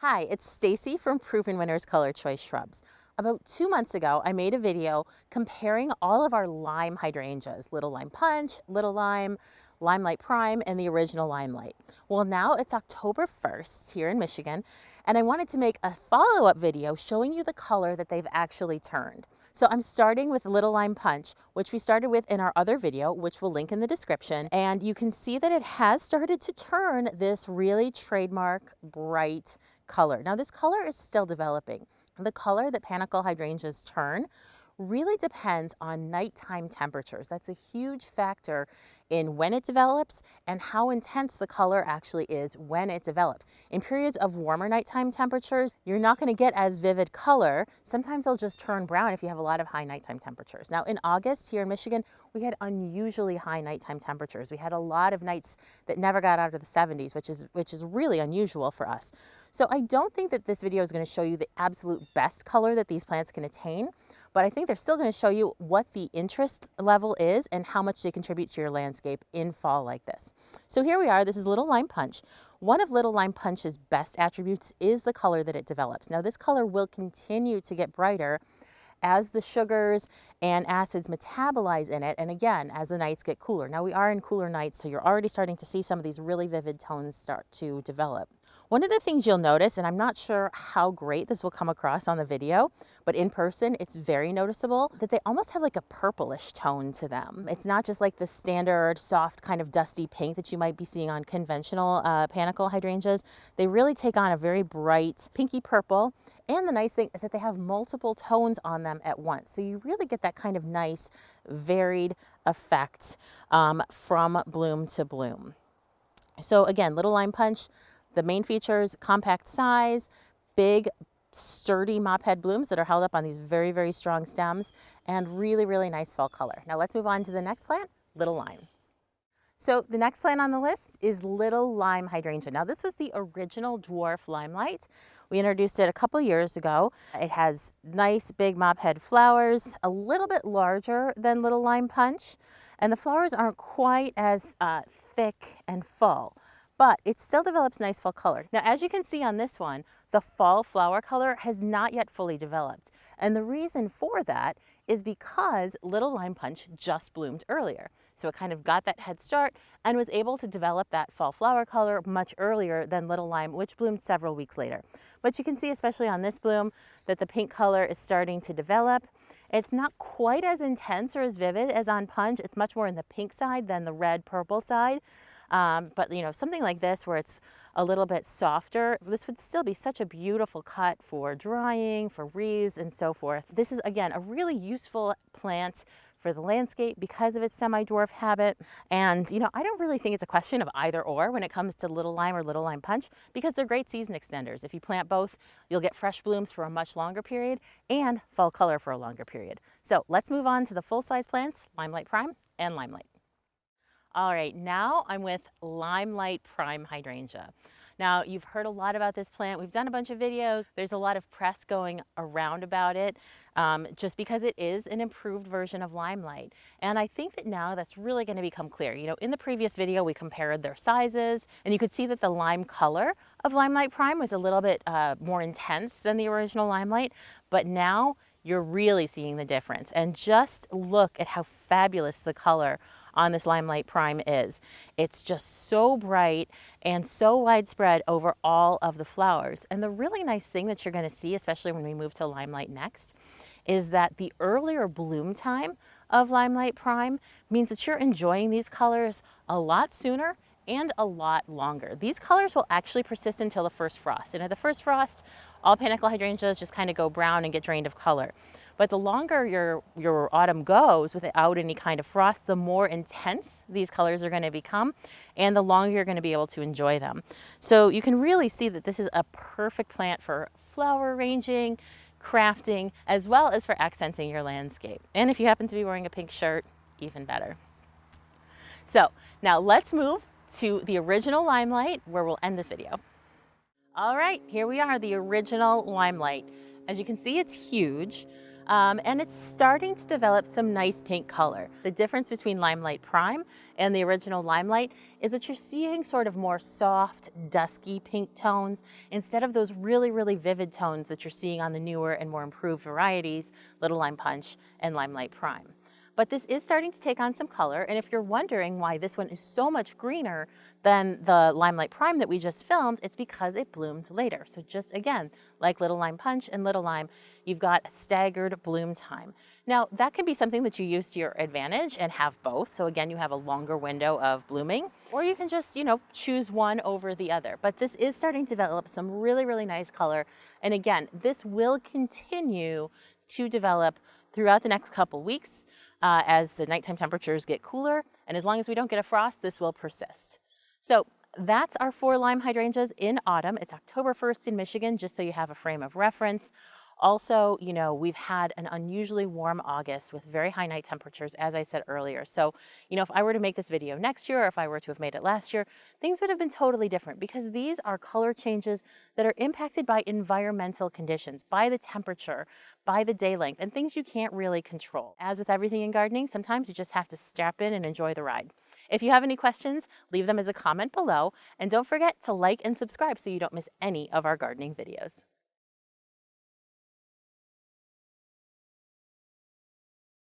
Hi, it's Stacey from Winners ColorChoice Shrubs. About 2 months ago, I made a video comparing all of our lime hydrangeas, Little Lime Punch, Little Lime, Limelight Prime, and the original Limelight. Well, now it's October 1st here in Michigan, and I wanted to make a follow-up video showing you the color that they've actually turned. So I'm starting with Little Lime Punch, which we started with in our other video, which we'll link in the description. And you can see that it has started to turn this really trademark bright color. Now this color is still developing. The color that panicle hydrangeas turn really depends on nighttime temperatures. That's a huge factor in when it develops and how intense the color actually is when it develops. In periods of warmer nighttime temperatures, you're not going to get as vivid color. Sometimes they'll just turn brown if you have a lot of high nighttime temperatures. Now in August here in Michigan, we had unusually high nighttime temperatures. We had a lot of nights that never got out of the 70s, which is really unusual for us. So I don't think that this video is going to show you the absolute best color that these plants can attain, but I think they're still going to show you what the interest level is and how much they contribute to your landscape in fall like this. So here we are. This is Little Lime Punch. One of Little Lime Punch's best attributes is the color that it develops. Now this color will continue to get brighter as the sugars and acids metabolize in it, and again, as the nights get cooler. Now we are in cooler nights, so you're already starting to see some of these really vivid tones start to develop. One of the things you'll notice, and I'm not sure how great this will come across on the video, but in person, it's very noticeable that they almost have like a purplish tone to them. It's not just like the standard soft kind of dusty pink that you might be seeing on conventional panicle hydrangeas. They really take on a very bright pinky purple. And the nice thing is that they have multiple tones on them at once. So you really get that kind of nice, varied effect from bloom to bloom. So again, Little Lime Punch, the main features, compact size, big, sturdy mop head blooms that are held up on these very, very strong stems, and really, really nice fall color. Now let's move on to the next plant, Little Lime. So the next plant on the list is Little Lime Hydrangea. Now this was the original dwarf limelight. We introduced it a couple years ago. It has nice big mop head flowers, a little bit larger than Little Lime Punch, and the flowers aren't quite as thick and full, but it still develops nice fall color. Now as you can see on this one, the fall flower color has not yet fully developed. And the reason for that is because Little Lime Punch just bloomed earlier. So it kind of got that head start and was able to develop that fall flower color much earlier than Little Lime, which bloomed several weeks later. But you can see, especially on this bloom, that the pink color is starting to develop. It's not quite as intense or as vivid as on Punch. It's much more in the pink side than the red purple side. But you know, something like this where it's a little bit softer, this would still be such a beautiful cut for drying, for wreaths, and so forth. This is, again, a really useful plant for the landscape because of its semi-dwarf habit. And you know, I don't really think it's a question of either or when it comes to Little Lime or Little Lime Punch, because they're great season extenders. If you plant both, you'll get fresh blooms for a much longer period and fall color for a longer period. So let's move on to the full-size plants, Limelight Prime and Limelight. All right, now I'm with Limelight Prime Hydrangea. Now, you've heard a lot about this plant. We've done a bunch of videos. There's a lot of press going around about it, just because it is an improved version of Limelight. And I think that now that's really going to become clear. You know, in the previous video, we compared their sizes, and you could see that the lime color of Limelight Prime was a little bit more intense than the original Limelight, but now you're really seeing the difference. And just look at how fabulous the color on this Limelight Prime is. It's just so bright and so widespread over all of the flowers. And the really nice thing that you're going to see, especially when we move to Limelight next, is that the earlier bloom time of Limelight Prime means that you're enjoying these colors a lot sooner and a lot longer. These colors will actually persist until the first frost. And at the first frost, all panicle hydrangeas just kind of go brown and get drained of color. But the longer your autumn goes without any kind of frost, the more intense these colors are going to become and the longer you're going to be able to enjoy them. So you can really see that this is a perfect plant for flower arranging, crafting, as well as for accenting your landscape. And if you happen to be wearing a pink shirt, even better. So now let's move to the original Limelight, where we'll end this video. All right, here we are, the original Limelight. As you can see, it's huge. And it's starting to develop some nice pink color. The difference between Limelight Prime and the original Limelight is that you're seeing sort of more soft, dusky pink tones instead of those really, really vivid tones that you're seeing on the newer and more improved varieties, Little Lime Punch and Limelight Prime. But this is starting to take on some color, and if you're wondering why this one is so much greener than the Limelight Prime that we just filmed, it's because it bloomed later. So just again, like Little Lime Punch and Little Lime, you've got a staggered bloom time. Now, that can be something that you use to your advantage and have both. So again, you have a longer window of blooming, or you can just, choose one over the other. But this is starting to develop some really, really nice color. And again, this will continue to develop throughout the next couple weeks as the nighttime temperatures get cooler. And as long as we don't get a frost, this will persist. So that's our 4 lime hydrangeas in autumn. It's October 1st in Michigan, just so you have a frame of reference. Also, we've had an unusually warm August with very high night temperatures, as I said earlier. So, if I were to make this video next year, or if I were to have made it last year, things would have been totally different because these are color changes that are impacted by environmental conditions, by the temperature, by the day length, and things you can't really control. As with everything in gardening, sometimes you just have to strap in and enjoy the ride. If you have any questions, leave them as a comment below, and don't forget to like and subscribe so you don't miss any of our gardening videos.